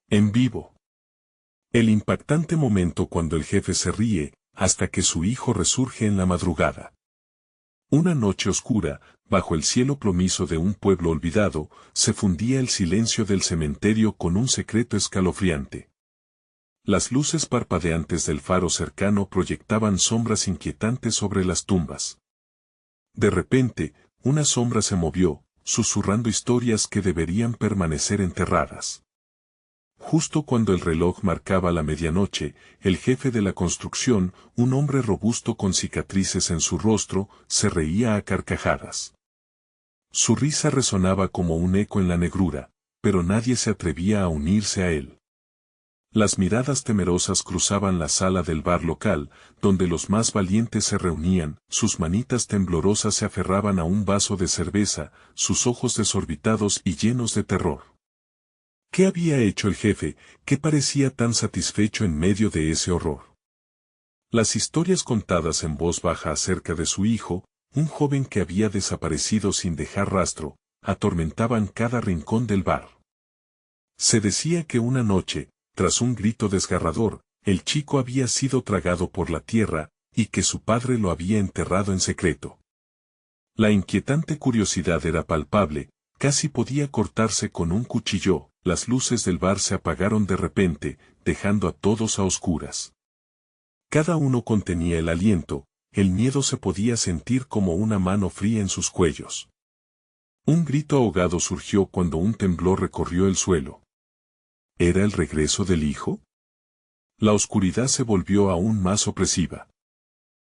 En vivo. El impactante momento cuando el jefe se ríe, hasta que su hijo resurge en la madrugada. Una noche oscura, bajo el cielo plomizo de un pueblo olvidado, se fundía el silencio del cementerio con un secreto escalofriante. Las luces parpadeantes del faro cercano proyectaban sombras inquietantes sobre las tumbas. De repente, una sombra se movió, susurrando historias que deberían permanecer enterradas. Justo cuando el reloj marcaba la medianoche, el jefe de la construcción, un hombre robusto con cicatrices en su rostro, se reía a carcajadas. Su risa resonaba como un eco en la negrura, pero nadie se atrevía a unirse a él. Las miradas temerosas cruzaban la sala del bar local, donde los más valientes se reunían, sus manitas temblorosas se aferraban a un vaso de cerveza, sus ojos desorbitados y llenos de terror. ¿Qué había hecho el jefe, que parecía tan satisfecho en medio de ese horror? Las historias contadas en voz baja acerca de su hijo, un joven que había desaparecido sin dejar rastro, atormentaban cada rincón del bar. Se decía que una noche, tras un grito desgarrador, el chico había sido tragado por la tierra, y que su padre lo había enterrado en secreto. La inquietante curiosidad era palpable, casi podía cortarse con un cuchillo. Las luces del bar se apagaron de repente, dejando a todos a oscuras. Cada uno contenía el aliento, el miedo se podía sentir como una mano fría en sus cuellos. Un grito ahogado surgió cuando un temblor recorrió el suelo. ¿Era el regreso del hijo? La oscuridad se volvió aún más opresiva.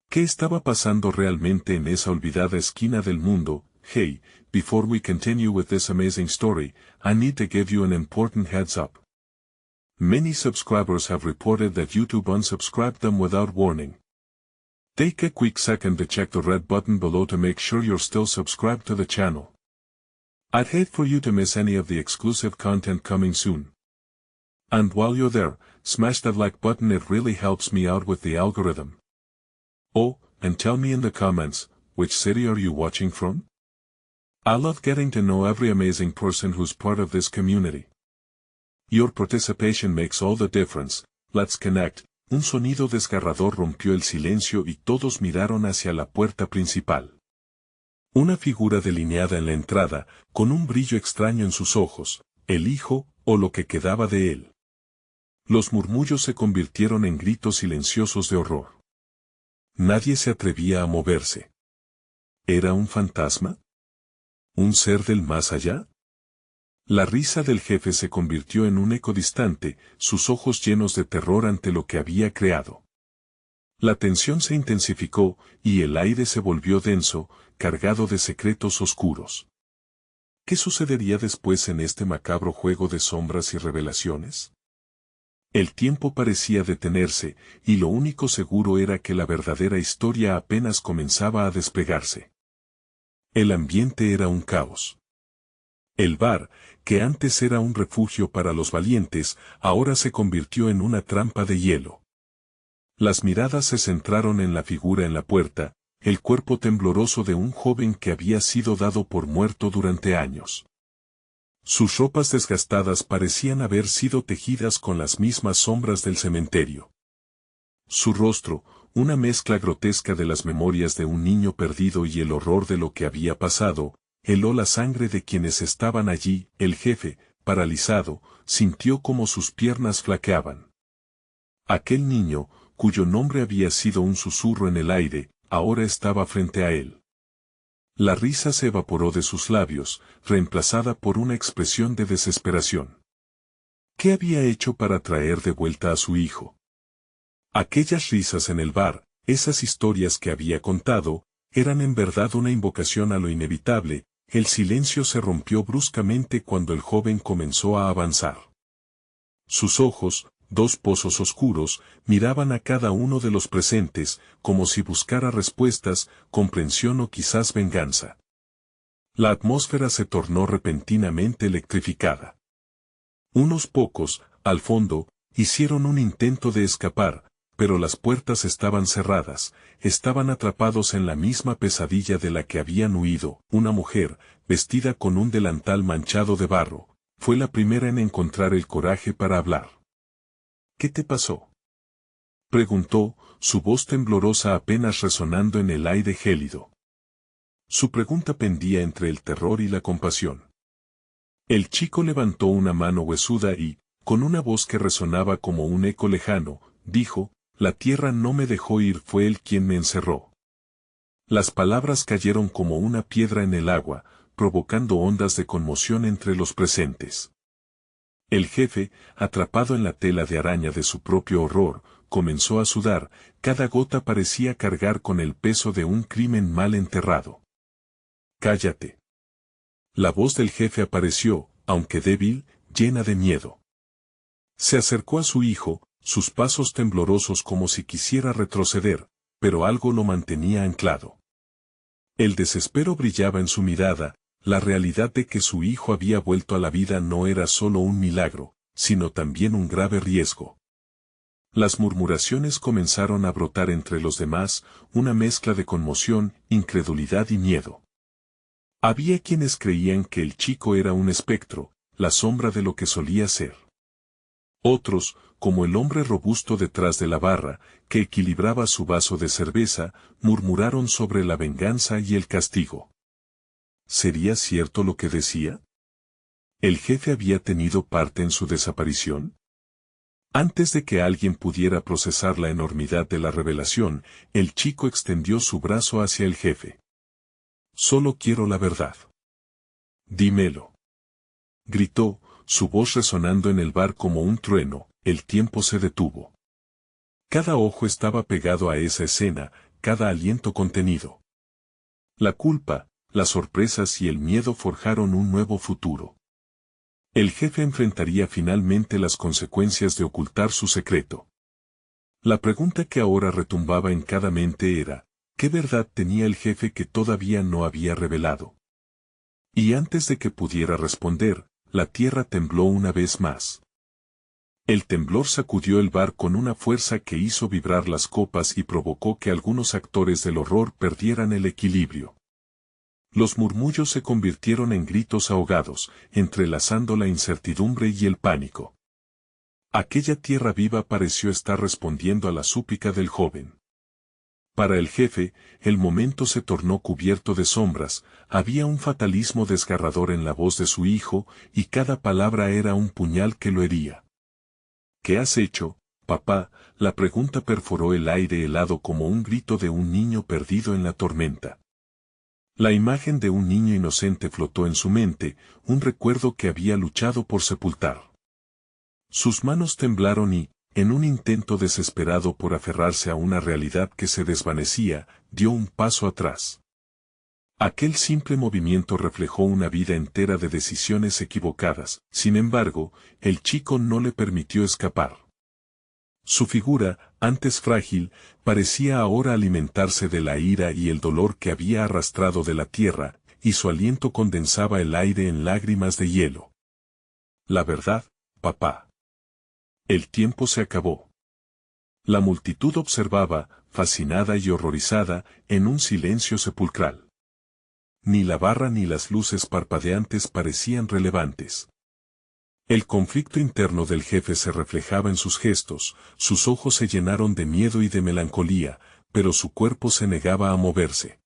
¿Qué estaba pasando realmente en esa olvidada esquina del mundo? Hey, before we continue with this amazing story, I need to give you an important heads up. Many subscribers have reported that YouTube unsubscribed them without warning. Take a quick second to check the red button below to make sure you're still subscribed to the channel. I'd hate for you to miss any of the exclusive content coming soon. And while you're there, smash that like button, it really helps me out with the algorithm. Oh, and tell me in the comments, which city are you watching from? I love getting to know every amazing person who's part of this community. Your participation makes all the difference. Let's connect. Un sonido desgarrador rompió el silencio y todos miraron hacia la puerta principal. Una figura delineada en la entrada, con un brillo extraño en sus ojos, el hijo, o lo que quedaba de él. Los murmullos se convirtieron en gritos silenciosos de horror. Nadie se atrevía a moverse. ¿Era un fantasma? ¿Un ser del más allá? La risa del jefe se convirtió en un eco distante, sus ojos llenos de terror ante lo que había creado. La tensión se intensificó, y el aire se volvió denso, cargado de secretos oscuros. ¿Qué sucedería después en este macabro juego de sombras y revelaciones? El tiempo parecía detenerse, y lo único seguro era que la verdadera historia apenas comenzaba a desplegarse. El ambiente era un caos. El bar, que antes era un refugio para los valientes, ahora se convirtió en una trampa de hielo. Las miradas se centraron en la figura en la puerta, el cuerpo tembloroso de un joven que había sido dado por muerto durante años. Sus ropas desgastadas parecían haber sido tejidas con las mismas sombras del cementerio. Su rostro, una mezcla grotesca de las memorias de un niño perdido y el horror de lo que había pasado, heló la sangre de quienes estaban allí. El jefe, paralizado, sintió como sus piernas flaqueaban. Aquel niño, cuyo nombre había sido un susurro en el aire, ahora estaba frente a él. La risa se evaporó de sus labios, reemplazada por una expresión de desesperación. ¿Qué había hecho para traer de vuelta a su hijo? Aquellas risas en el bar, esas historias que había contado, eran en verdad una invocación a lo inevitable. El silencio se rompió bruscamente cuando el joven comenzó a avanzar. Sus ojos, dos pozos oscuros, miraban a cada uno de los presentes, como si buscara respuestas, comprensión o quizás venganza. La atmósfera se tornó repentinamente electrificada. Unos pocos, al fondo, hicieron un intento de escapar, pero las puertas estaban cerradas, estaban atrapados en la misma pesadilla de la que habían huido. Una mujer, vestida con un delantal manchado de barro, fue la primera en encontrar el coraje para hablar. ¿Qué te pasó?, preguntó, su voz temblorosa apenas resonando en el aire gélido. Su pregunta pendía entre el terror y la compasión. El chico levantó una mano huesuda y, con una voz que resonaba como un eco lejano, dijo: «La tierra no me dejó ir, fue él quien me encerró». Las palabras cayeron como una piedra en el agua, provocando ondas de conmoción entre los presentes. El jefe, atrapado en la tela de araña de su propio horror, comenzó a sudar, cada gota parecía cargar con el peso de un crimen mal enterrado. «Cállate». La voz del jefe apareció, aunque débil, llena de miedo. Se acercó a su hijo, sus pasos temblorosos como si quisiera retroceder, pero algo lo mantenía anclado. El desespero brillaba en su mirada, la realidad de que su hijo había vuelto a la vida no era solo un milagro, sino también un grave riesgo. Las murmuraciones comenzaron a brotar entre los demás, una mezcla de conmoción, incredulidad y miedo. Había quienes creían que el chico era un espectro, la sombra de lo que solía ser. Otros, como el hombre robusto detrás de la barra, que equilibraba su vaso de cerveza, murmuraron sobre la venganza y el castigo. ¿Sería cierto lo que decía? ¿El jefe había tenido parte en su desaparición? Antes de que alguien pudiera procesar la enormidad de la revelación, el chico extendió su brazo hacia el jefe. «Solo quiero la verdad. Dímelo», gritó, su voz resonando en el bar como un trueno. El tiempo se detuvo. Cada ojo estaba pegado a esa escena, cada aliento contenido. La culpa, las sorpresas y el miedo forjaron un nuevo futuro. El jefe enfrentaría finalmente las consecuencias de ocultar su secreto. La pregunta que ahora retumbaba en cada mente era: ¿qué verdad tenía el jefe que todavía no había revelado? Y antes de que pudiera responder, la tierra tembló una vez más. El temblor sacudió el bar con una fuerza que hizo vibrar las copas y provocó que algunos actores del horror perdieran el equilibrio. Los murmullos se convirtieron en gritos ahogados, entrelazando la incertidumbre y el pánico. Aquella tierra viva pareció estar respondiendo a la súplica del joven. Para el jefe, el momento se tornó cubierto de sombras, había un fatalismo desgarrador en la voz de su hijo, y cada palabra era un puñal que lo hería. «¿Qué has hecho, papá?», la pregunta perforó el aire helado como un grito de un niño perdido en la tormenta. La imagen de un niño inocente flotó en su mente, un recuerdo que había luchado por sepultar. Sus manos temblaron y, en un intento desesperado por aferrarse a una realidad que se desvanecía, dio un paso atrás. Aquel simple movimiento reflejó una vida entera de decisiones equivocadas, sin embargo, el chico no le permitió escapar. Su figura, antes frágil, parecía ahora alimentarse de la ira y el dolor que había arrastrado de la tierra, y su aliento condensaba el aire en lágrimas de hielo. «La verdad, papá». El tiempo se acabó. La multitud observaba, fascinada y horrorizada, en un silencio sepulcral. Ni la barra ni las luces parpadeantes parecían relevantes. El conflicto interno del jefe se reflejaba en sus gestos, sus ojos se llenaron de miedo y de melancolía, pero su cuerpo se negaba a moverse.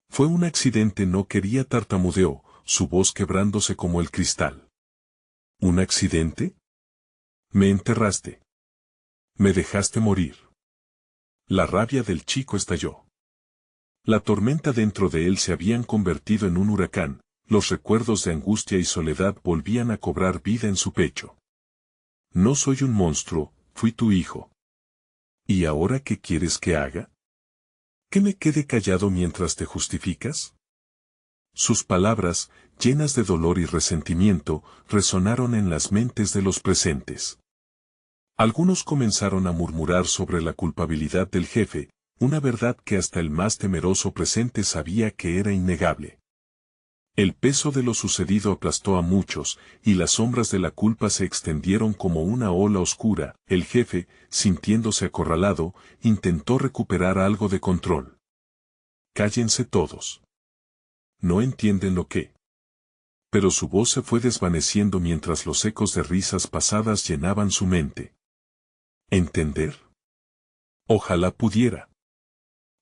«Fue un accidente», no quería, tartamudeó, su voz quebrándose como el cristal. «¿Un accidente? Me enterraste. Me dejaste morir». La rabia del chico estalló. La tormenta dentro de él se habían convertido en un huracán, los recuerdos de angustia y soledad volvían a cobrar vida en su pecho. «No soy un monstruo, fui tu hijo. ¿Y ahora qué quieres que haga? ¿Que me quede callado mientras te justificas?». Sus palabras, llenas de dolor y resentimiento, resonaron en las mentes de los presentes. Algunos comenzaron a murmurar sobre la culpabilidad del jefe, una verdad que hasta el más temeroso presente sabía que era innegable. El peso de lo sucedido aplastó a muchos, y las sombras de la culpa se extendieron como una ola oscura. El jefe, sintiéndose acorralado, intentó recuperar algo de control. «Cállense todos. ¿No entienden lo que pero su voz se fue desvaneciendo mientras los ecos de risas pasadas llenaban su mente. ¿Entender? Ojalá pudiera.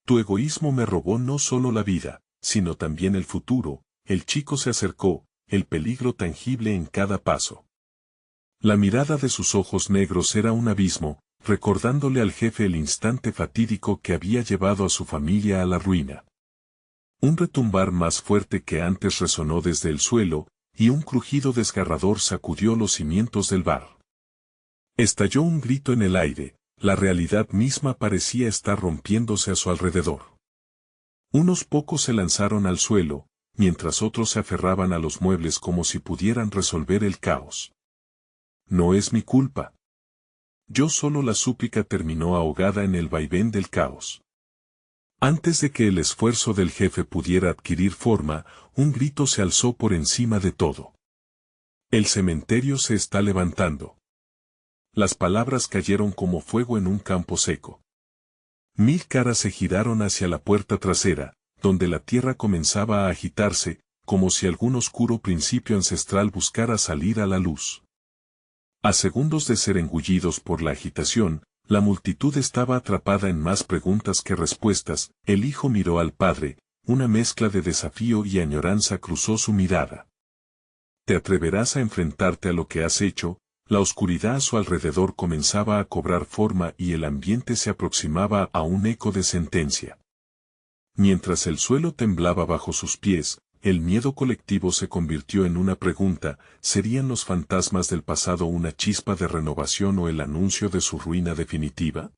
Tu egoísmo me robó no solo la vida, sino también el futuro. El chico se acercó, el peligro tangible en cada paso. La mirada de sus ojos negros era un abismo, recordándole al jefe el instante fatídico que había llevado a su familia a la ruina. Un retumbar más fuerte que antes resonó desde el suelo, y un crujido desgarrador sacudió los cimientos del bar. Estalló un grito en el aire, la realidad misma parecía estar rompiéndose a su alrededor. Unos pocos se lanzaron al suelo, mientras otros se aferraban a los muebles como si pudieran resolver el caos. No es mi culpa. Yo solo la súplica terminó ahogada en el vaivén del caos. Antes de que el esfuerzo del jefe pudiera adquirir forma, un grito se alzó por encima de todo. El cementerio se está levantando. Las palabras cayeron como fuego en un campo seco. 1000 caras se giraron hacia la puerta trasera, donde la tierra comenzaba a agitarse, como si algún oscuro principio ancestral buscara salir a la luz. A segundos de ser engullidos por la agitación, la multitud estaba atrapada en más preguntas que respuestas. El hijo miró al padre, una mezcla de desafío y añoranza cruzó su mirada. ¿Te atreverás a enfrentarte a lo que has hecho? La oscuridad a su alrededor comenzaba a cobrar forma y el ambiente se aproximaba a un eco de sentencia. Mientras el suelo temblaba bajo sus pies, el miedo colectivo se convirtió en una pregunta: ¿serían los fantasmas del pasado una chispa de renovación o el anuncio de su ruina definitiva?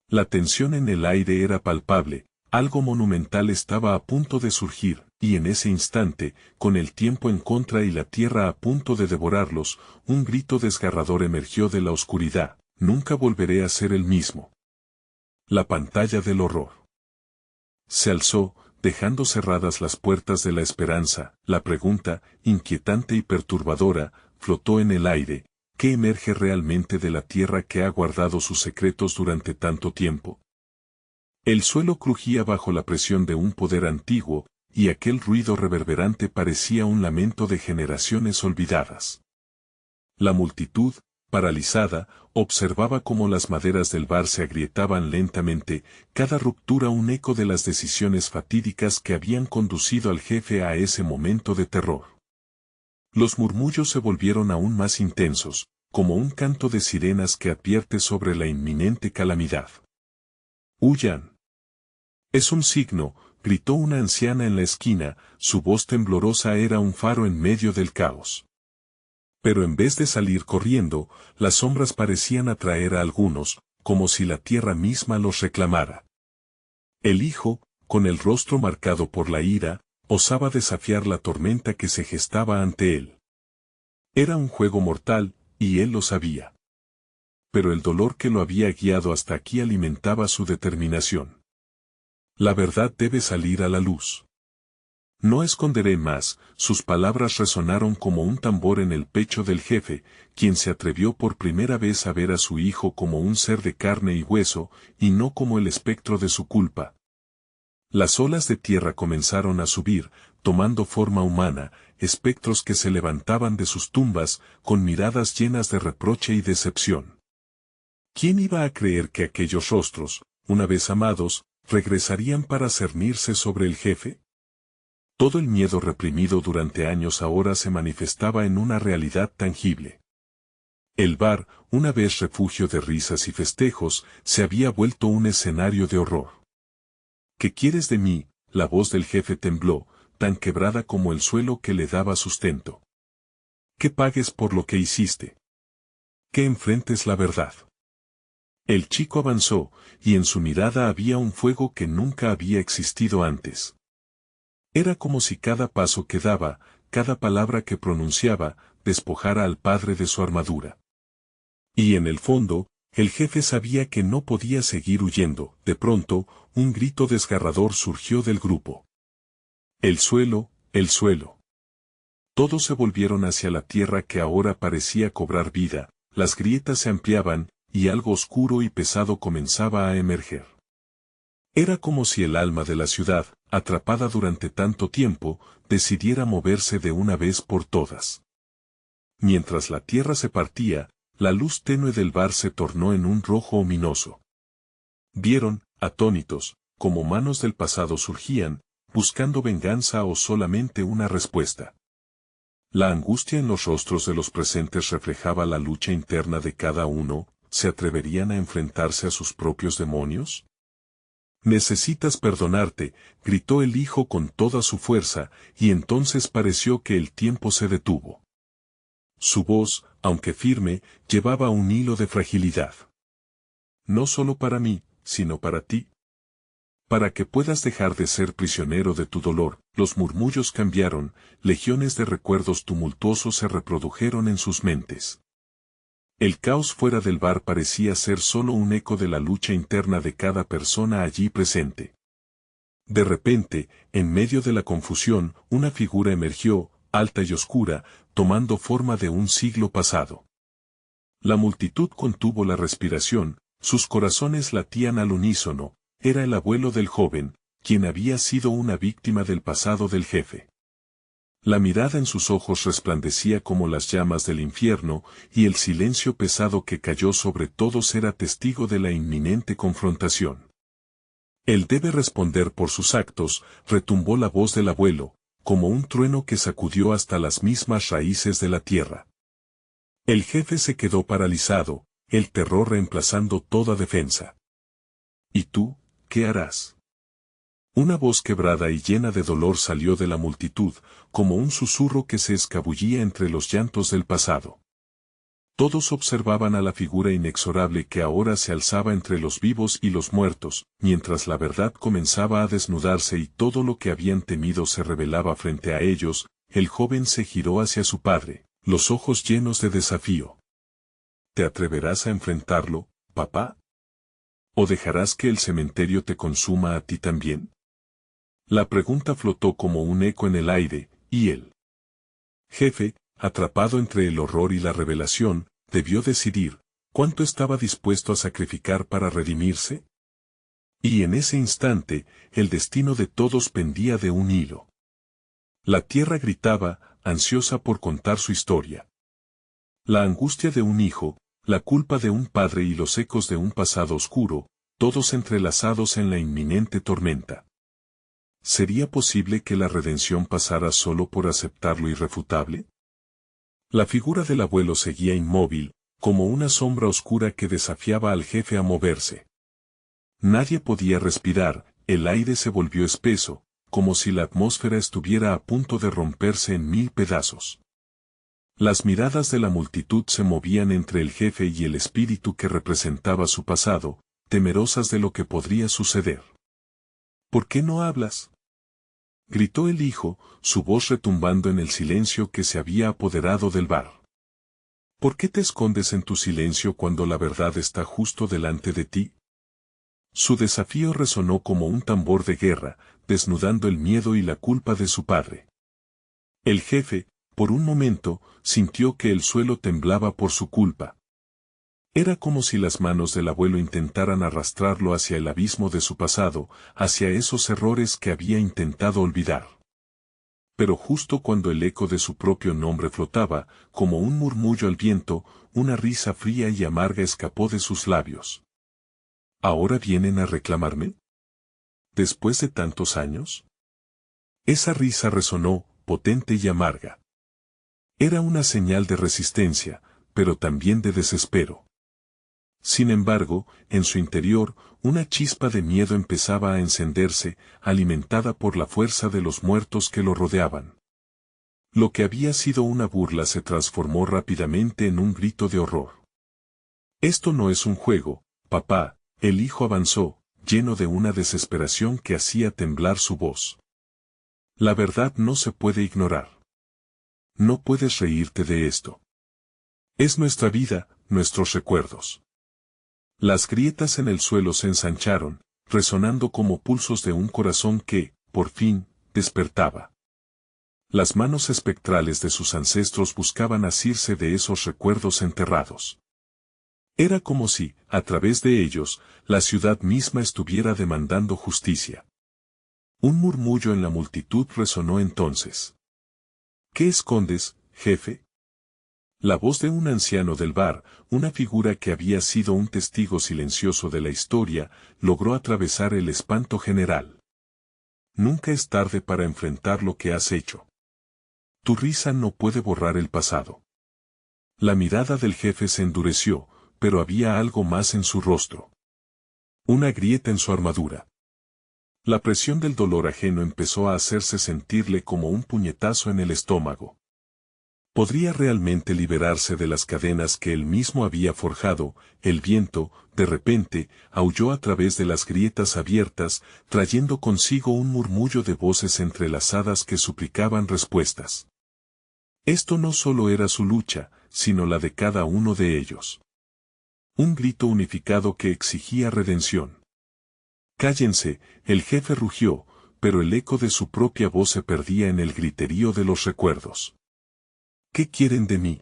La tensión en el aire era palpable, algo monumental estaba a punto de surgir, y en ese instante, con el tiempo en contra y la tierra a punto de devorarlos, un grito desgarrador emergió de la oscuridad: nunca volveré a ser el mismo. La pantalla del horror se alzó, dejando cerradas las puertas de la esperanza. La pregunta, inquietante y perturbadora, flotó en el aire: ¿qué emerge realmente de la tierra que ha guardado sus secretos durante tanto tiempo? El suelo crujía bajo la presión de un poder antiguo, y aquel ruido reverberante parecía un lamento de generaciones olvidadas. La multitud, paralizada, observaba cómo las maderas del bar se agrietaban lentamente, cada ruptura un eco de las decisiones fatídicas que habían conducido al jefe a ese momento de terror. Los murmullos se volvieron aún más intensos, como un canto de sirenas que advierte sobre la inminente calamidad. ¡Huyan! Es un signo, gritó una anciana en la esquina, su voz temblorosa era un faro en medio del caos. Pero en vez de salir corriendo, las sombras parecían atraer a algunos, como si la tierra misma los reclamara. El hijo, con el rostro marcado por la ira, osaba desafiar la tormenta que se gestaba ante él. Era un juego mortal, y él lo sabía. Pero el dolor que lo había guiado hasta aquí alimentaba su determinación. La verdad debe salir a la luz. No esconderé más. Sus palabras resonaron como un tambor en el pecho del jefe, quien se atrevió por primera vez a ver a su hijo como un ser de carne y hueso, y no como el espectro de su culpa. Las olas de tierra comenzaron a subir, tomando forma humana, espectros que se levantaban de sus tumbas, con miradas llenas de reproche y decepción. ¿Quién iba a creer que aquellos rostros, una vez amados, regresarían para cernirse sobre el jefe? Todo el miedo reprimido durante años ahora se manifestaba en una realidad tangible. El bar, una vez refugio de risas y festejos, se había vuelto un escenario de horror. ¿Qué quieres de mí? La voz del jefe tembló, tan quebrada como el suelo que le daba sustento. Que pagues por lo que hiciste. Que enfrentes la verdad. El chico avanzó, y en su mirada había un fuego que nunca había existido antes. Era como si cada paso que daba, cada palabra que pronunciaba, despojara al padre de su armadura. Y en el fondo, el jefe sabía que no podía seguir huyendo. De pronto, un grito desgarrador surgió del grupo. El suelo, el suelo. Todos se volvieron hacia la tierra que ahora parecía cobrar vida, las grietas se ampliaban, y algo oscuro y pesado comenzaba a emerger. Era como si el alma de la ciudad, atrapada durante tanto tiempo, decidiera moverse de una vez por todas. Mientras la tierra se partía, la luz tenue del bar se tornó en un rojo ominoso. Vieron, atónitos, como manos del pasado surgían, buscando venganza o solamente una respuesta. La angustia en los rostros de los presentes reflejaba la lucha interna de cada uno. ¿Se atreverían a enfrentarse a sus propios demonios? Necesitas perdonarte, gritó el hijo con toda su fuerza, y entonces pareció que el tiempo se detuvo. Su voz, aunque firme, llevaba un hilo de fragilidad. No solo para mí, sino para ti. Para que puedas dejar de ser prisionero de tu dolor, los murmullos cambiaron, legiones de recuerdos tumultuosos se reprodujeron en sus mentes. El caos fuera del bar parecía ser solo un eco de la lucha interna de cada persona allí presente. De repente, en medio de la confusión, una figura emergió, alta y oscura, tomando forma de un siglo pasado. La multitud contuvo la respiración, sus corazones latían al unísono. Era el abuelo del joven, quien había sido una víctima del pasado del jefe. La mirada en sus ojos resplandecía como las llamas del infierno, y el silencio pesado que cayó sobre todos era testigo de la inminente confrontación. Él debe responder por sus actos, retumbó la voz del abuelo, como un trueno que sacudió hasta las mismas raíces de la tierra. El jefe se quedó paralizado, el terror reemplazando toda defensa. ¿Y tú, qué harás? Una voz quebrada y llena de dolor salió de la multitud, como un susurro que se escabullía entre los llantos del pasado. Todos observaban a la figura inexorable que ahora se alzaba entre los vivos y los muertos, mientras la verdad comenzaba a desnudarse y todo lo que habían temido se revelaba frente a ellos. El joven se giró hacia su padre, los ojos llenos de desafío. ¿Te atreverás a enfrentarlo, papá? ¿O dejarás que el cementerio te consuma a ti también? La pregunta flotó como un eco en el aire, y el jefe, atrapado entre el horror y la revelación, debió decidir cuánto estaba dispuesto a sacrificar para redimirse. Y en ese instante, el destino de todos pendía de un hilo. La tierra gritaba, ansiosa por contar su historia. La angustia de un hijo, la culpa de un padre y los ecos de un pasado oscuro, todos entrelazados en la inminente tormenta. ¿Sería posible que la redención pasara solo por aceptar lo irrefutable? La figura del abuelo seguía inmóvil, como una sombra oscura que desafiaba al jefe a moverse. Nadie podía respirar, el aire se volvió espeso, como si la atmósfera estuviera a punto de romperse en mil pedazos. Las miradas de la multitud se movían entre el jefe y el espíritu que representaba su pasado, temerosas de lo que podría suceder. ¿Por qué no hablas?, gritó el hijo, su voz retumbando en el silencio que se había apoderado del bar. ¿Por qué te escondes en tu silencio cuando la verdad está justo delante de ti? Su desafío resonó como un tambor de guerra, desnudando el miedo y la culpa de su padre. El jefe, por un momento, sintió que el suelo temblaba por su culpa. Era como si las manos del abuelo intentaran arrastrarlo hacia el abismo de su pasado, hacia esos errores que había intentado olvidar. Pero justo cuando el eco de su propio nombre flotaba, como un murmullo al viento, una risa fría y amarga escapó de sus labios. ¿Ahora vienen a reclamarme? ¿Después de tantos años? Esa risa resonó, potente y amarga. Era una señal de resistencia, pero también de desespero. Sin embargo, en su interior, una chispa de miedo empezaba a encenderse, alimentada por la fuerza de los muertos que lo rodeaban. Lo que había sido una burla se transformó rápidamente en un grito de horror. Esto no es un juego, papá, el hijo avanzó, lleno de una desesperación que hacía temblar su voz. La verdad no se puede ignorar. No puedes reírte de esto. Es nuestra vida, nuestros recuerdos. Las grietas en el suelo se ensancharon, resonando como pulsos de un corazón que, por fin, despertaba. Las manos espectrales de sus ancestros buscaban asirse de esos recuerdos enterrados. Era como si, a través de ellos, la ciudad misma estuviera demandando justicia. Un murmullo en la multitud resonó entonces. ¿Qué escondes, jefe? La voz de un anciano del bar, una figura que había sido un testigo silencioso de la historia, logró atravesar el espanto general. Nunca es tarde para enfrentar lo que has hecho. Tu risa no puede borrar el pasado. La mirada del jefe se endureció, pero había algo más en su rostro. Una grieta en su armadura. La presión del dolor ajeno empezó a hacerse sentirle como un puñetazo en el estómago. ¿Podría realmente liberarse de las cadenas que él mismo había forjado? El viento, de repente, aulló a través de las grietas abiertas, trayendo consigo un murmullo de voces entrelazadas que suplicaban respuestas. Esto no solo era su lucha, sino la de cada uno de ellos. Un grito unificado que exigía redención. Cállense, el jefe rugió, pero el eco de su propia voz se perdía en el griterío de los recuerdos. ¿Qué quieren de mí?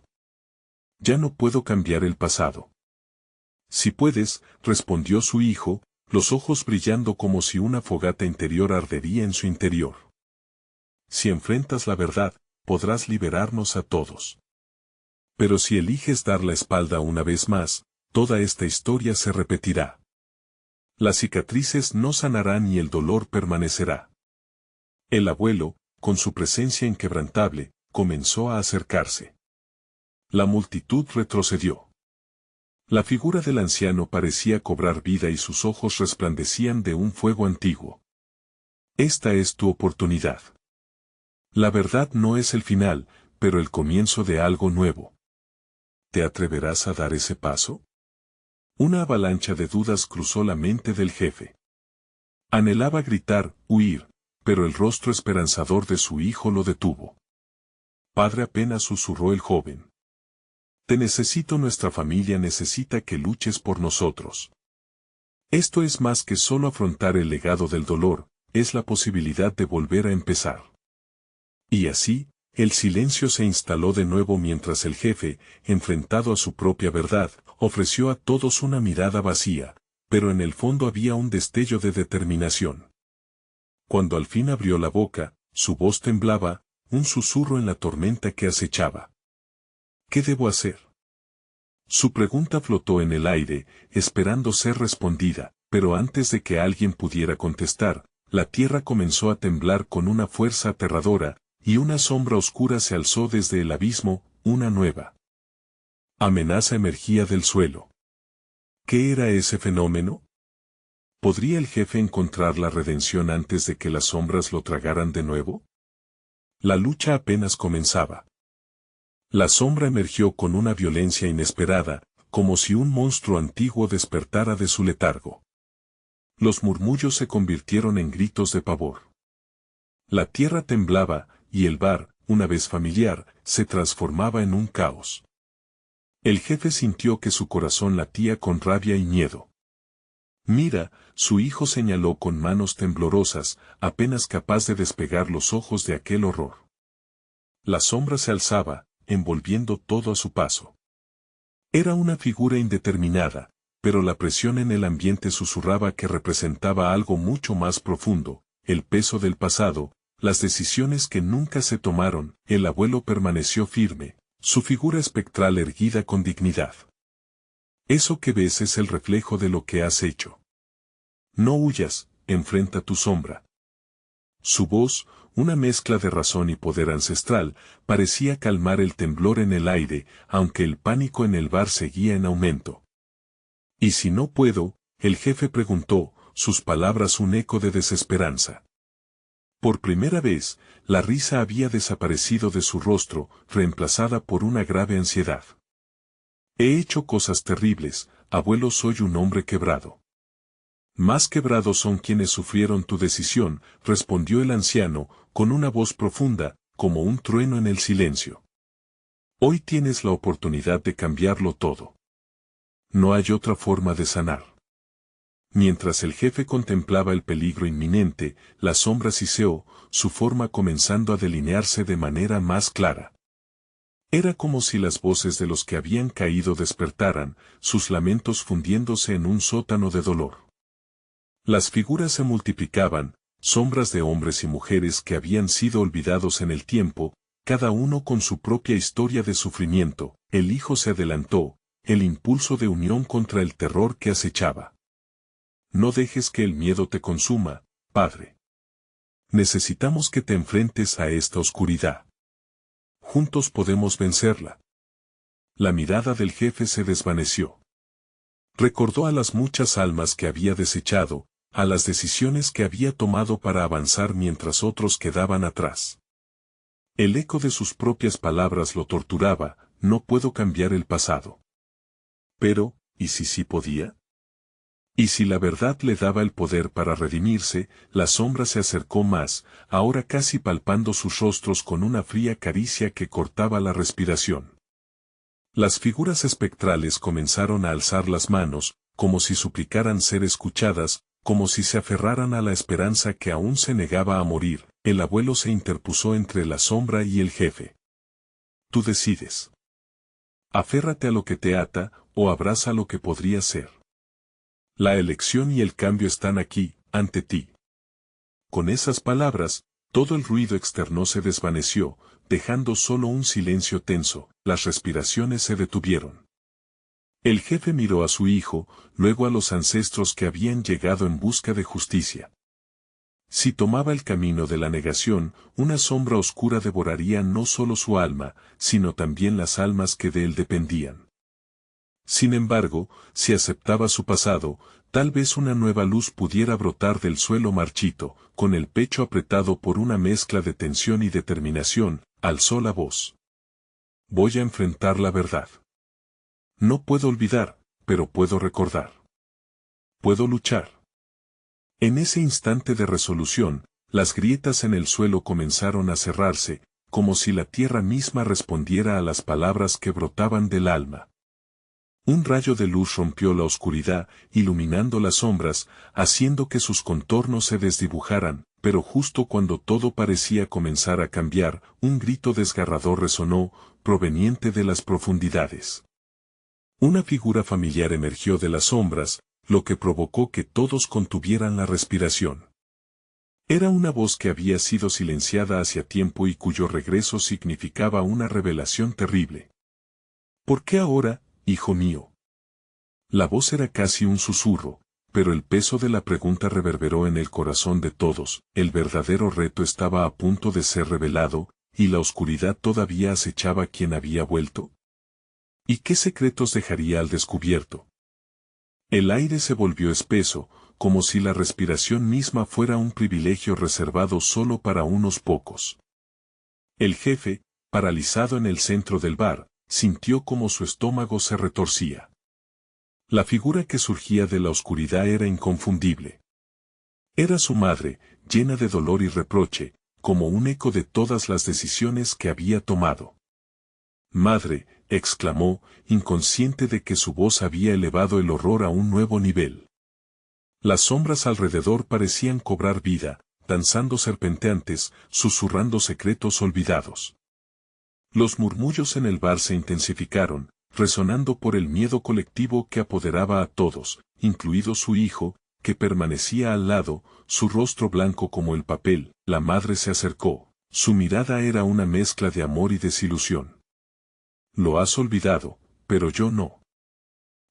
Ya no puedo cambiar el pasado. Si puedes, respondió su hijo, los ojos brillando como si una fogata interior ardería en su interior. Si enfrentas la verdad, podrás liberarnos a todos. Pero si eliges dar la espalda una vez más, toda esta historia se repetirá. Las cicatrices no sanarán y el dolor permanecerá. El abuelo, con su presencia inquebrantable, comenzó a acercarse. La multitud retrocedió. La figura del anciano parecía cobrar vida y sus ojos resplandecían de un fuego antiguo. Esta es tu oportunidad. La verdad no es el final, pero el comienzo de algo nuevo. ¿Te atreverás a dar ese paso? Una avalancha de dudas cruzó la mente del jefe. Anhelaba gritar, huir, pero el rostro esperanzador de su hijo lo detuvo. Padre, apenas susurró el joven. Te necesito, nuestra familia necesita que luches por nosotros. Esto es más que solo afrontar el legado del dolor, es la posibilidad de volver a empezar. Y así, el silencio se instaló de nuevo mientras el jefe, enfrentado a su propia verdad, ofreció a todos una mirada vacía, pero en el fondo había un destello de determinación. Cuando al fin abrió la boca, su voz temblaba, un susurro en la tormenta que acechaba. ¿Qué debo hacer? Su pregunta flotó en el aire, esperando ser respondida, pero antes de que alguien pudiera contestar, la tierra comenzó a temblar con una fuerza aterradora, y una sombra oscura se alzó desde el abismo, una nueva amenaza emergía del suelo. ¿Qué era ese fenómeno? ¿Podría el jefe encontrar la redención antes de que las sombras lo tragaran de nuevo? La lucha apenas comenzaba. La sombra emergió con una violencia inesperada, como si un monstruo antiguo despertara de su letargo. Los murmullos se convirtieron en gritos de pavor. La tierra temblaba, y el bar, una vez familiar, se transformaba en un caos. El jefe sintió que su corazón latía con rabia y miedo. Mira, su hijo señaló con manos temblorosas, apenas capaz de despegar los ojos de aquel horror. La sombra se alzaba, envolviendo todo a su paso. Era una figura indeterminada, pero la presión en el ambiente susurraba que representaba algo mucho más profundo, el peso del pasado, las decisiones que nunca se tomaron. El abuelo permaneció firme, su figura espectral erguida con dignidad. Eso que ves es el reflejo de lo que has hecho. No huyas, enfrenta tu sombra. Su voz, una mezcla de razón y poder ancestral, parecía calmar el temblor en el aire, aunque el pánico en el bar seguía en aumento. ¿Y si no puedo? El jefe preguntó, sus palabras un eco de desesperanza. Por primera vez, la risa había desaparecido de su rostro, reemplazada por una grave ansiedad. He hecho cosas terribles, abuelo, soy un hombre quebrado. Más quebrados son quienes sufrieron tu decisión, respondió el anciano, con una voz profunda, como un trueno en el silencio. Hoy tienes la oportunidad de cambiarlo todo. No hay otra forma de sanar. Mientras el jefe contemplaba el peligro inminente, la sombra siseó, su forma comenzando a delinearse de manera más clara. Era como si las voces de los que habían caído despertaran, sus lamentos fundiéndose en un sótano de dolor. Las figuras se multiplicaban, sombras de hombres y mujeres que habían sido olvidados en el tiempo, cada uno con su propia historia de sufrimiento. El hijo se adelantó, el impulso de unión contra el terror que acechaba. No dejes que el miedo te consuma, padre. Necesitamos que te enfrentes a esta oscuridad. Juntos podemos vencerla. La mirada del jefe se desvaneció. Recordó a las muchas almas que había desechado, a las decisiones que había tomado para avanzar mientras otros quedaban atrás. El eco de sus propias palabras lo torturaba: no puedo cambiar el pasado. Pero, ¿y si sí podía? Y si la verdad le daba el poder para redimirse. La sombra se acercó más, ahora casi palpando sus rostros con una fría caricia que cortaba la respiración. Las figuras espectrales comenzaron a alzar las manos, como si suplicaran ser escuchadas, como si se aferraran a la esperanza que aún se negaba a morir. El abuelo se interpuso entre la sombra y el jefe. Tú decides. Aférrate a lo que te ata, o abraza lo que podría ser. La elección y el cambio están aquí, ante ti. Con esas palabras, todo el ruido externo se desvaneció, dejando solo un silencio tenso. Las respiraciones se detuvieron. El jefe miró a su hijo, luego a los ancestros que habían llegado en busca de justicia. Si tomaba el camino de la negación, una sombra oscura devoraría no solo su alma, sino también las almas que de él dependían. Sin embargo, si aceptaba su pasado, tal vez una nueva luz pudiera brotar del suelo marchito. Con el pecho apretado por una mezcla de tensión y determinación, alzó la voz. Voy a enfrentar la verdad. No puedo olvidar, pero puedo recordar. Puedo luchar. En ese instante de resolución, las grietas en el suelo comenzaron a cerrarse, como si la tierra misma respondiera a las palabras que brotaban del alma. Un rayo de luz rompió la oscuridad, iluminando las sombras, haciendo que sus contornos se desdibujaran, pero justo cuando todo parecía comenzar a cambiar, un grito desgarrador resonó, proveniente de las profundidades. Una figura familiar emergió de las sombras, lo que provocó que todos contuvieran la respiración. Era una voz que había sido silenciada hacía tiempo y cuyo regreso significaba una revelación terrible. ¿Por qué ahora, hijo mío? La voz era casi un susurro, pero el peso de la pregunta reverberó en el corazón de todos. El verdadero reto estaba a punto de ser revelado, y la oscuridad todavía acechaba a quien había vuelto. ¿Y qué secretos dejaría al descubierto? El aire se volvió espeso, como si la respiración misma fuera un privilegio reservado solo para unos pocos. El jefe, paralizado en el centro del bar, sintió como su estómago se retorcía. La figura que surgía de la oscuridad era inconfundible. Era su madre, llena de dolor y reproche, como un eco de todas las decisiones que había tomado. Madre, exclamó, inconsciente de que su voz había elevado el horror a un nuevo nivel. Las sombras alrededor parecían cobrar vida, danzando serpenteantes, susurrando secretos olvidados. Los murmullos en el bar se intensificaron, resonando por el miedo colectivo que apoderaba a todos, incluido su hijo, que permanecía al lado, su rostro blanco como el papel. La madre se acercó, su mirada era una mezcla de amor y desilusión. Lo has olvidado, pero yo no.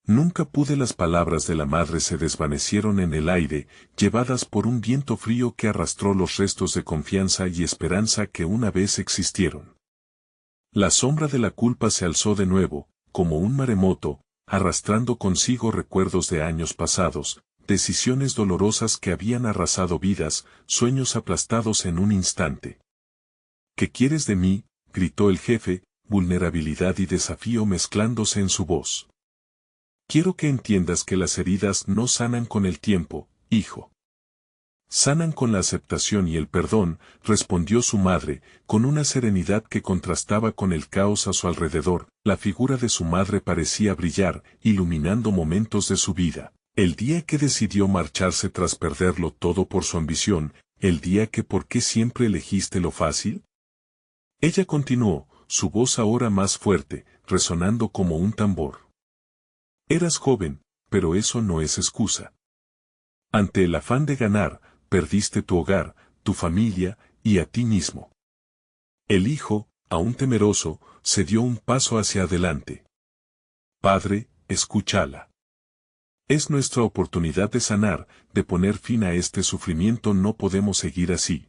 Nunca pude. Las palabras de la madre se desvanecieron en el aire, llevadas por un viento frío que arrastró los restos de confianza y esperanza que una vez existieron. La sombra de la culpa se alzó de nuevo, como un maremoto, arrastrando consigo recuerdos de años pasados, decisiones dolorosas que habían arrasado vidas, sueños aplastados en un instante. ¿Qué quieres de mí?, gritó el jefe, vulnerabilidad y desafío mezclándose en su voz. Quiero que entiendas que las heridas no sanan con el tiempo, hijo. Sanan con la aceptación y el perdón, respondió su madre, con una serenidad que contrastaba con el caos a su alrededor. La figura de su madre parecía brillar, iluminando momentos de su vida. El día que decidió marcharse tras perderlo todo por su ambición, el día que ¿por qué siempre elegiste lo fácil? Ella continuó, su voz ahora más fuerte, resonando como un tambor. Eras joven, pero eso no es excusa. Ante el afán de ganar, perdiste tu hogar, tu familia, y a ti mismo. El hijo, aún temeroso, se dio un paso hacia adelante. Padre, escúchala. Es nuestra oportunidad de sanar, de poner fin a este sufrimiento, no podemos seguir así.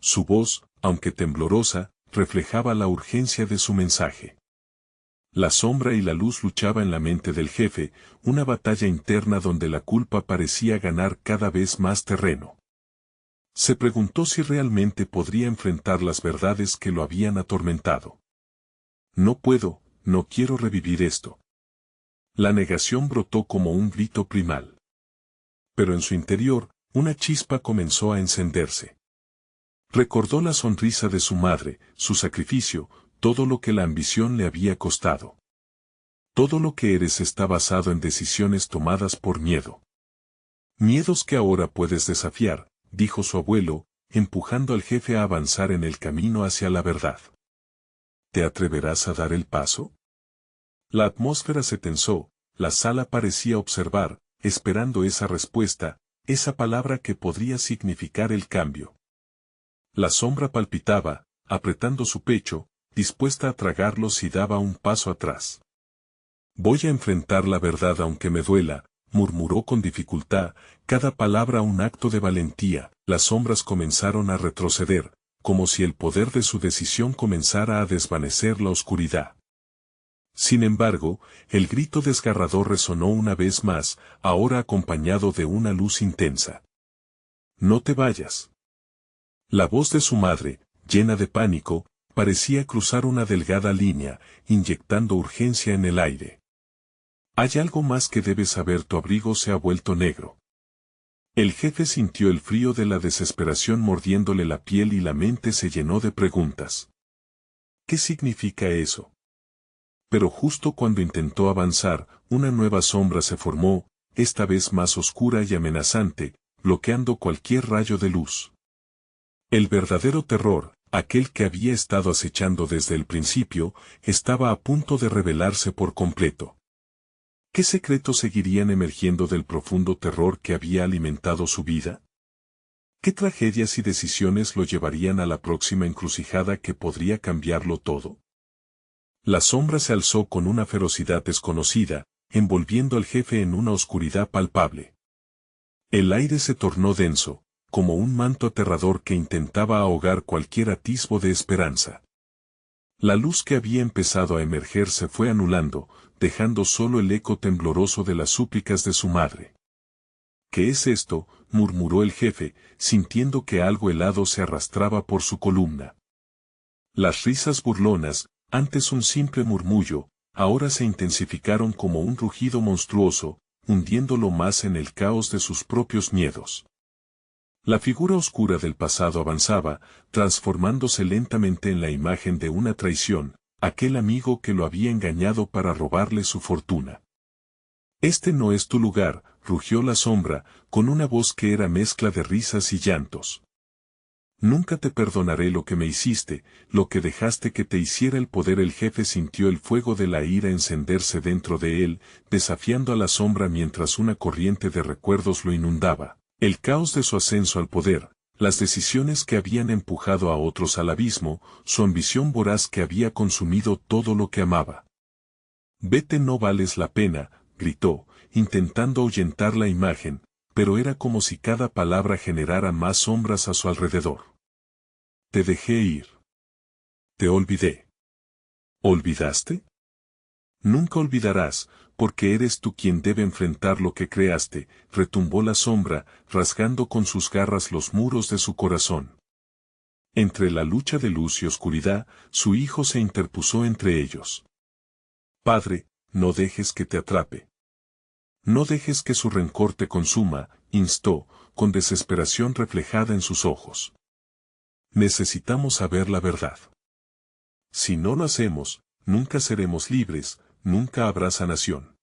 Su voz, aunque temblorosa, reflejaba la urgencia de su mensaje. La sombra y la luz luchaban en la mente del jefe, una batalla interna donde la culpa parecía ganar cada vez más terreno. Se preguntó si realmente podría enfrentar las verdades que lo habían atormentado. No puedo, no quiero revivir esto. La negación brotó como un grito primal. Pero en su interior, una chispa comenzó a encenderse. Recordó la sonrisa de su madre, su sacrificio, todo lo que la ambición le había costado. Todo lo que eres está basado en decisiones tomadas por miedo. Miedos que ahora puedes desafiar, dijo su abuelo, empujando al jefe a avanzar en el camino hacia la verdad. ¿Te atreverás a dar el paso? La atmósfera se tensó, la sala parecía observar, esperando esa respuesta, esa palabra que podría significar el cambio. La sombra palpitaba, apretando su pecho, dispuesta a tragarlo si daba un paso atrás. Voy a enfrentar la verdad aunque me duela, murmuró con dificultad, cada palabra un acto de valentía. Las sombras comenzaron a retroceder, como si el poder de su decisión comenzara a desvanecer la oscuridad. Sin embargo, el grito desgarrador resonó una vez más, ahora acompañado de una luz intensa. No te vayas. La voz de su madre, llena de pánico, parecía cruzar una delgada línea, inyectando urgencia en el aire. Hay algo más que debes saber, tu abrigo se ha vuelto negro. El jefe sintió el frío de la desesperación mordiéndole la piel y la mente se llenó de preguntas. ¿Qué significa eso? Pero justo cuando intentó avanzar, una nueva sombra se formó, esta vez más oscura y amenazante, bloqueando cualquier rayo de luz. El verdadero terror, aquel que había estado acechando desde el principio, estaba a punto de revelarse por completo. ¿Qué secretos seguirían emergiendo del profundo terror que había alimentado su vida? ¿Qué tragedias y decisiones lo llevarían a la próxima encrucijada que podría cambiarlo todo? La sombra se alzó con una ferocidad desconocida, envolviendo al jefe en una oscuridad palpable. El aire se tornó denso, como un manto aterrador que intentaba ahogar cualquier atisbo de esperanza. La luz que había empezado a emerger se fue anulando, dejando solo el eco tembloroso de las súplicas de su madre. ¿Qué es esto?, murmuró el jefe, sintiendo que algo helado se arrastraba por su columna. Las risas burlonas, antes un simple murmullo, ahora se intensificaron como un rugido monstruoso, hundiéndolo más en el caos de sus propios miedos. La figura oscura del pasado avanzaba, transformándose lentamente en la imagen de una traición, aquel amigo que lo había engañado para robarle su fortuna. Este no es tu lugar, rugió la sombra, con una voz que era mezcla de risas y llantos. Nunca te perdonaré lo que me hiciste, lo que dejaste que te hiciera el poder. El jefe sintió el fuego de la ira encenderse dentro de él, desafiando a la sombra mientras una corriente de recuerdos lo inundaba. El caos de su ascenso al poder, las decisiones que habían empujado a otros al abismo, su ambición voraz que había consumido todo lo que amaba. Vete, no vales la pena, gritó, intentando ahuyentar la imagen, pero era como si cada palabra generara más sombras a su alrededor. Te dejé ir. Te olvidé. ¿Olvidaste? Nunca olvidarás, porque eres tú quien debe enfrentar lo que creaste, retumbó la sombra, rasgando con sus garras los muros de su corazón. Entre la lucha de luz y oscuridad, su hijo se interpuso entre ellos. Padre, no dejes que te atrape. No dejes que su rencor te consuma, instó, con desesperación reflejada en sus ojos. Necesitamos saber la verdad. Si no lo hacemos, nunca seremos libres, nunca habrá sanación.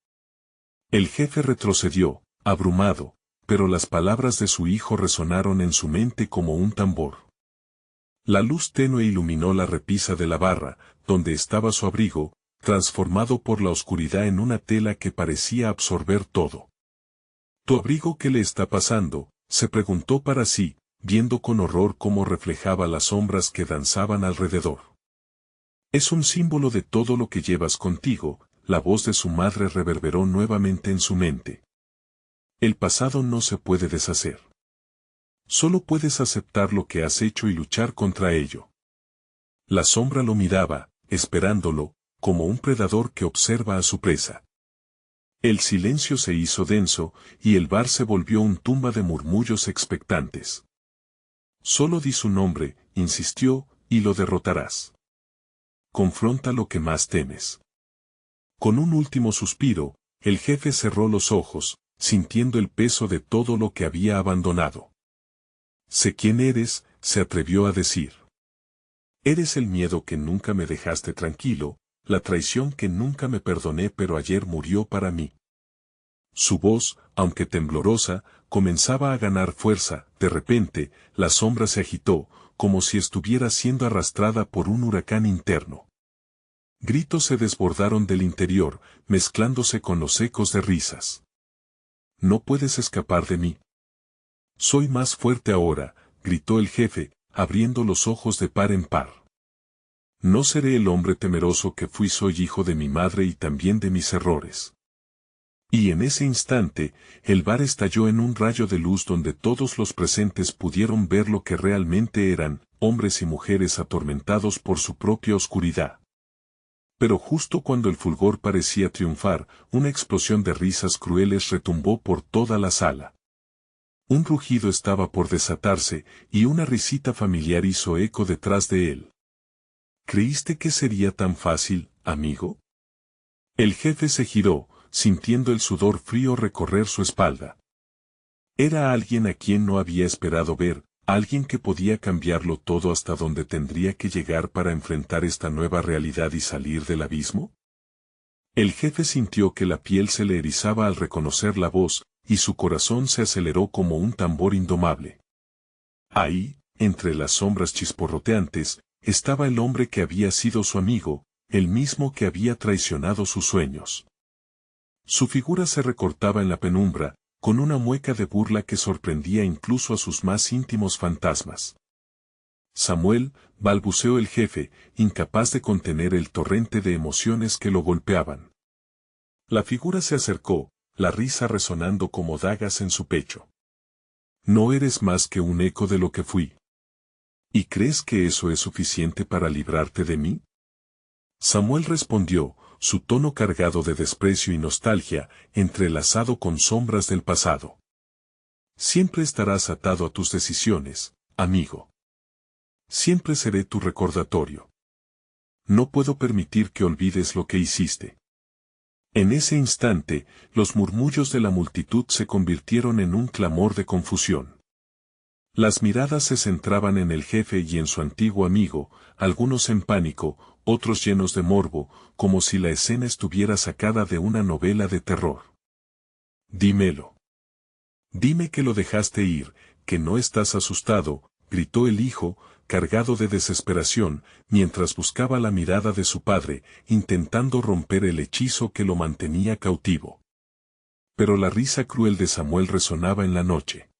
El jefe retrocedió, abrumado, pero las palabras de su hijo resonaron en su mente como un tambor. La luz tenue iluminó la repisa de la barra, donde estaba su abrigo, transformado por la oscuridad en una tela que parecía absorber todo. ¿Tu abrigo qué le está pasando?, se preguntó para sí, viendo con horror cómo reflejaba las sombras que danzaban alrededor. Es un símbolo de todo lo que llevas contigo, la voz de su madre reverberó nuevamente en su mente. El pasado no se puede deshacer. Solo puedes aceptar lo que has hecho y luchar contra ello. La sombra lo miraba, esperándolo, como un predador que observa a su presa. El silencio se hizo denso, y el bar se volvió un tumba de murmullos expectantes. Solo di su nombre, insistió, y lo derrotarás. Confronta lo que más temes. Con un último suspiro, el jefe cerró los ojos, sintiendo el peso de todo lo que había abandonado. Sé quién eres, se atrevió a decir. Eres el miedo que nunca me dejaste tranquilo, la traición que nunca me perdoné pero ayer murió para mí. Su voz, aunque temblorosa, comenzaba a ganar fuerza. De repente, la sombra se agitó, como si estuviera siendo arrastrada por un huracán interno. Gritos se desbordaron del interior, mezclándose con los ecos de risas. No puedes escapar de mí. Soy más fuerte ahora, gritó el jefe, abriendo los ojos de par en par. No seré el hombre temeroso que fui, soy hijo de mi madre y también de mis errores. Y en ese instante, el bar estalló en un rayo de luz donde todos los presentes pudieron ver lo que realmente eran, hombres y mujeres atormentados por su propia oscuridad. Pero justo cuando el fulgor parecía triunfar, una explosión de risas crueles retumbó por toda la sala. Un rugido estaba por desatarse, y una risita familiar hizo eco detrás de él. ¿Creíste que sería tan fácil, amigo? El jefe se giró, sintiendo el sudor frío recorrer su espalda. Era alguien a quien no había esperado ver, alguien que podía cambiarlo todo hasta donde tendría que llegar para enfrentar esta nueva realidad y salir del abismo. El jefe sintió que la piel se le erizaba al reconocer la voz, y su corazón se aceleró como un tambor indomable. Ahí, entre las sombras chisporroteantes, estaba el hombre que había sido su amigo, el mismo que había traicionado sus sueños. Su figura se recortaba en la penumbra, con una mueca de burla que sorprendía incluso a sus más íntimos fantasmas. Samuel, balbuceó el jefe, incapaz de contener el torrente de emociones que lo golpeaban. La figura se acercó, la risa resonando como dagas en su pecho. No eres más que un eco de lo que fui. ¿Y crees que eso es suficiente para librarte de mí? Samuel respondió, su tono cargado de desprecio y nostalgia, entrelazado con sombras del pasado. Siempre estarás atado a tus decisiones, amigo. Siempre seré tu recordatorio. No puedo permitir que olvides lo que hiciste. En ese instante, los murmullos de la multitud se convirtieron en un clamor de confusión. Las miradas se centraban en el jefe y en su antiguo amigo, algunos en pánico, otros llenos de morbo, como si la escena estuviera sacada de una novela de terror. Dímelo. Dime que lo dejaste ir, que no estás asustado, gritó el hijo, cargado de desesperación, mientras buscaba la mirada de su padre, intentando romper el hechizo que lo mantenía cautivo. Pero la risa cruel de Samuel resonaba en la noche.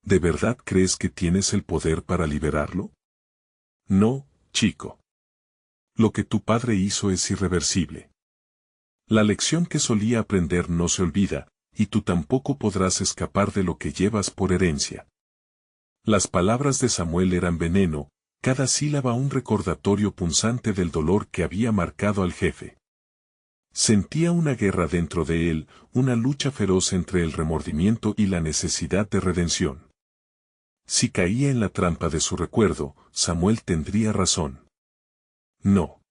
¿De verdad crees que tienes el poder para liberarlo? No, chico. Lo que tu padre hizo es irreversible. La lección que solía aprender no se olvida, y tú tampoco podrás escapar de lo que llevas por herencia. Las palabras de Samuel eran veneno, cada sílaba un recordatorio punzante del dolor que había marcado al jefe. Sentía una guerra dentro de él, una lucha feroz entre el remordimiento y la necesidad de redención. Si caía en la trampa de su recuerdo, Samuel tendría razón. No.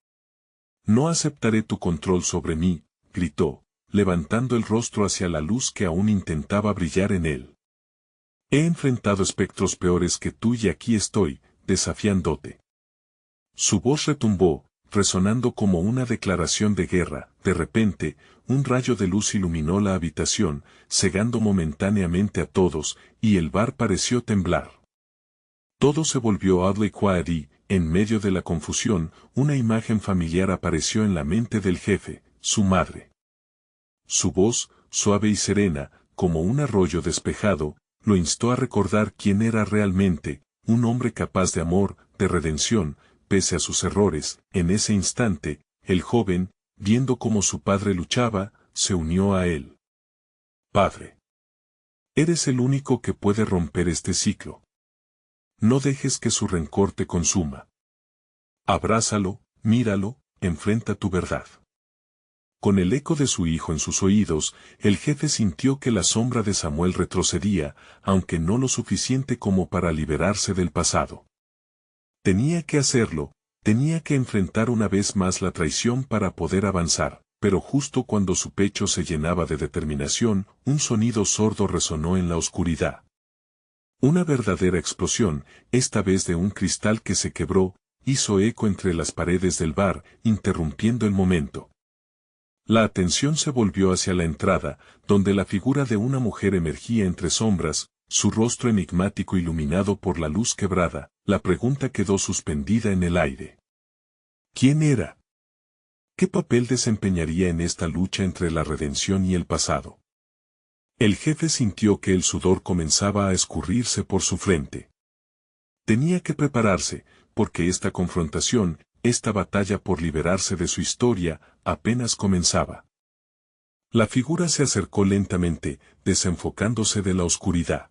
No aceptaré tu control sobre mí, gritó, levantando el rostro hacia la luz que aún intentaba brillar en él. He enfrentado espectros peores que tú y aquí estoy, desafiándote. Su voz retumbó, resonando como una declaración de guerra. De repente, un rayo de luz iluminó la habitación, cegando momentáneamente a todos, y el bar pareció temblar. Todo se volvió oblicuo y, en medio de la confusión, una imagen familiar apareció en la mente del jefe, su madre. Su voz, suave y serena, como un arroyo despejado, lo instó a recordar quién era realmente, un hombre capaz de amor, de redención, pese a sus errores. En ese instante, el joven, viendo cómo su padre luchaba, se unió a él. Padre. Eres el único que puede romper este ciclo. No dejes que su rencor te consuma. Abrázalo, míralo, enfrenta tu verdad. Con el eco de su hijo en sus oídos, el jefe sintió que la sombra de Samuel retrocedía, aunque no lo suficiente como para liberarse del pasado. Tenía que hacerlo, tenía que enfrentar una vez más la traición para poder avanzar, pero justo cuando su pecho se llenaba de determinación, un sonido sordo resonó en la oscuridad. Una verdadera explosión, esta vez de un cristal que se quebró, hizo eco entre las paredes del bar, interrumpiendo el momento. La atención se volvió hacia la entrada, donde la figura de una mujer emergía entre sombras, su rostro enigmático iluminado por la luz quebrada. La pregunta quedó suspendida en el aire. ¿Quién era? ¿Qué papel desempeñaría en esta lucha entre la redención y el pasado? El jefe sintió que el sudor comenzaba a escurrirse por su frente. Tenía que prepararse, porque esta confrontación, esta batalla por liberarse de su historia, apenas comenzaba. La figura se acercó lentamente, desenfocándose de la oscuridad.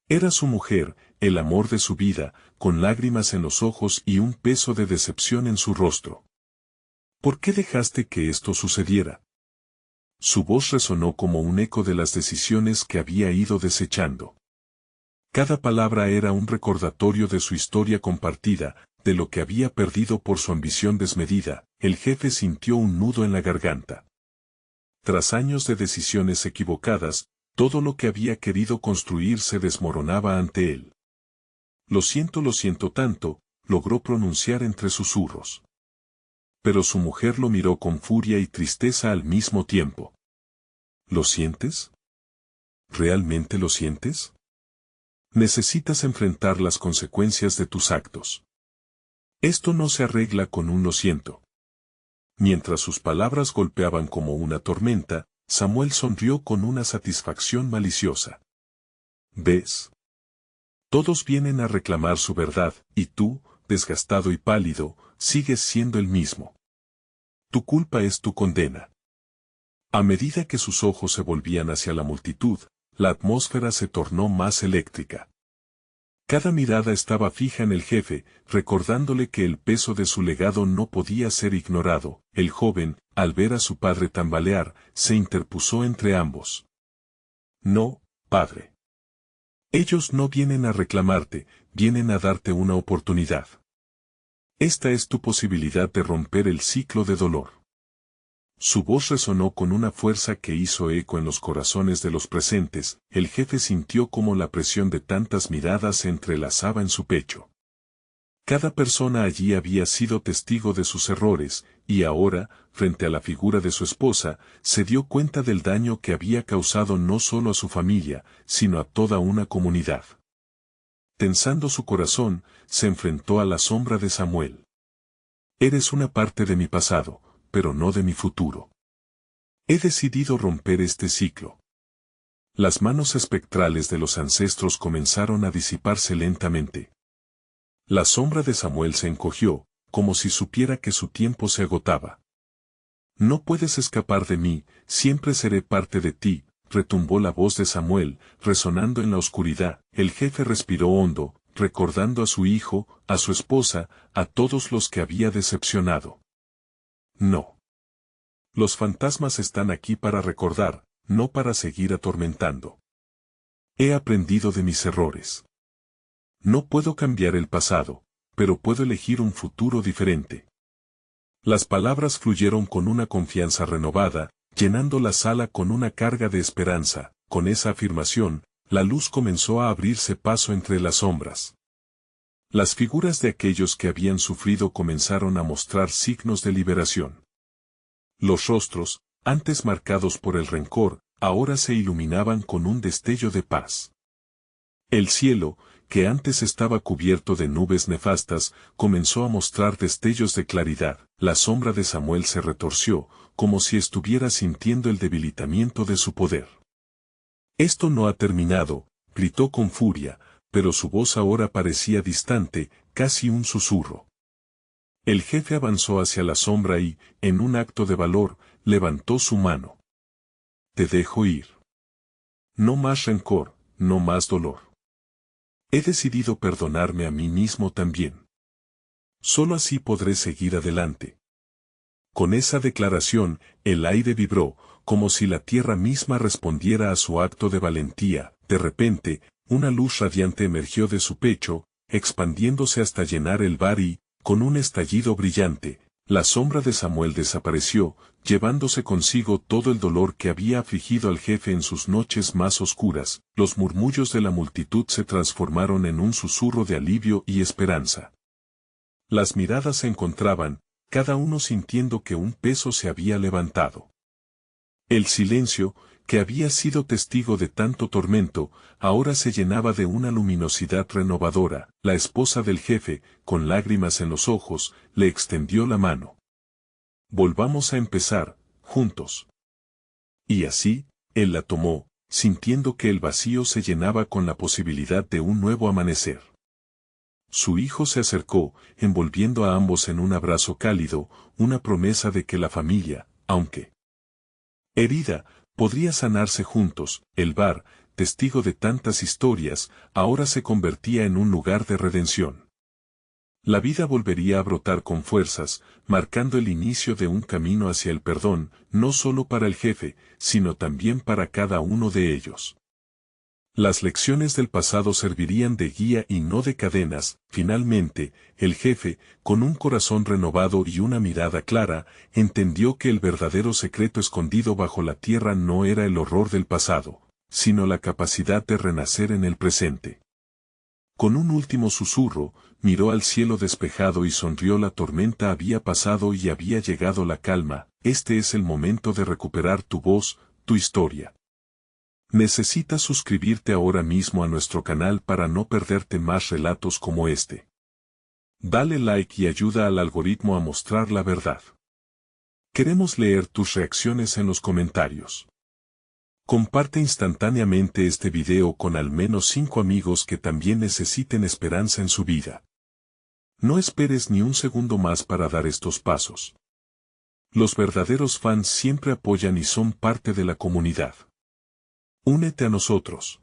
Era su mujer, el amor de su vida, con lágrimas en los ojos y un peso de decepción en su rostro. ¿Por qué dejaste que esto sucediera? Su voz resonó como un eco de las decisiones que había ido desechando. Cada palabra era un recordatorio de su historia compartida, de lo que había perdido por su ambición desmedida. El jefe sintió un nudo en la garganta. Tras años de decisiones equivocadas, todo lo que había querido construir se desmoronaba ante él. Lo siento tanto, logró pronunciar entre susurros. Pero su mujer lo miró con furia y tristeza al mismo tiempo. ¿Lo sientes? ¿Realmente lo sientes? Necesitas enfrentar las consecuencias de tus actos. Esto no se arregla con un lo siento. Mientras sus palabras golpeaban como una tormenta, Samuel sonrió con una satisfacción maliciosa. ¿Ves? Todos vienen a reclamar su verdad, y tú, desgastado y pálido, sigues siendo el mismo. Tu culpa es tu condena. A medida que sus ojos se volvían hacia la multitud, la atmósfera se tornó más eléctrica. Cada mirada estaba fija en el jefe, recordándole que el peso de su legado no podía ser ignorado. El joven, al ver a su padre tambalear, se interpuso entre ambos. No, padre. Ellos no vienen a reclamarte, vienen a darte una oportunidad. Esta es tu posibilidad de romper el ciclo de dolor. Su voz resonó con una fuerza que hizo eco en los corazones de los presentes. El jefe sintió como la presión de tantas miradas se entrelazaba en su pecho. Cada persona allí había sido testigo de sus errores, y ahora, frente a la figura de su esposa, se dio cuenta del daño que había causado no solo a su familia, sino a toda una comunidad. Tensando su corazón, se enfrentó a la sombra de Samuel. Eres una parte de mi pasado, pero no de mi futuro. He decidido romper este ciclo. Las manos espectrales de los ancestros comenzaron a disiparse lentamente. La sombra de Samuel se encogió, como si supiera que su tiempo se agotaba. No puedes escapar de mí, siempre seré parte de ti, retumbó la voz de Samuel, resonando en la oscuridad. El jefe respiró hondo, recordando a su hijo, a su esposa, a todos los que había decepcionado. No. Los fantasmas están aquí para recordar, no para seguir atormentando. He aprendido de mis errores. No puedo cambiar el pasado, pero puedo elegir un futuro diferente. Las palabras fluyeron con una confianza renovada, llenando la sala con una carga de esperanza. Con esa afirmación, la luz comenzó a abrirse paso entre las sombras. Las figuras de aquellos que habían sufrido comenzaron a mostrar signos de liberación. Los rostros, antes marcados por el rencor, ahora se iluminaban con un destello de paz. El cielo, que antes estaba cubierto de nubes nefastas, comenzó a mostrar destellos de claridad. La sombra de Samuel se retorció, como si estuviera sintiendo el debilitamiento de su poder. «Esto no ha terminado», gritó con furia, pero su voz ahora parecía distante, casi un susurro. El jefe avanzó hacia la sombra y, en un acto de valor, levantó su mano. «Te dejo ir. No más rencor, no más dolor. He decidido perdonarme a mí mismo también. Solo así podré seguir adelante». Con esa declaración, el aire vibró, como si la tierra misma respondiera a su acto de valentía. De repente, una luz radiante emergió de su pecho, expandiéndose hasta llenar el bar y, con un estallido brillante, la sombra de Samuel desapareció, llevándose consigo todo el dolor que había afligido al jefe en sus noches más oscuras. Los murmullos de la multitud se transformaron en un susurro de alivio y esperanza. Las miradas se encontraban, cada uno sintiendo que un peso se había levantado. El silencio, que había sido testigo de tanto tormento, ahora se llenaba de una luminosidad renovadora. La esposa del jefe, con lágrimas en los ojos, le extendió la mano. «Volvamos a empezar, juntos». Y así, él la tomó, sintiendo que el vacío se llenaba con la posibilidad de un nuevo amanecer. Su hijo se acercó, envolviendo a ambos en un abrazo cálido, una promesa de que la familia, aunque herida, podría sanarse juntos. El bar, testigo de tantas historias, ahora se convertía en un lugar de redención. La vida volvería a brotar con fuerzas, marcando el inicio de un camino hacia el perdón, no solo para el jefe, sino también para cada uno de ellos. Las lecciones del pasado servirían de guía y no de cadenas. Finalmente, el jefe, con un corazón renovado y una mirada clara, entendió que el verdadero secreto escondido bajo la tierra no era el horror del pasado, sino la capacidad de renacer en el presente. Con un último susurro, miró al cielo despejado y sonrió. La tormenta había pasado y había llegado la calma. Este es el momento de recuperar tu voz, tu historia. Necesitas suscribirte ahora mismo a nuestro canal para no perderte más relatos como este. Dale like y ayuda al algoritmo a mostrar la verdad. Queremos leer tus reacciones en los comentarios. Comparte instantáneamente este video con al menos 5 amigos que también necesiten esperanza en su vida. No esperes ni un segundo más para dar estos pasos. Los verdaderos fans siempre apoyan y son parte de la comunidad. Únete a nosotros.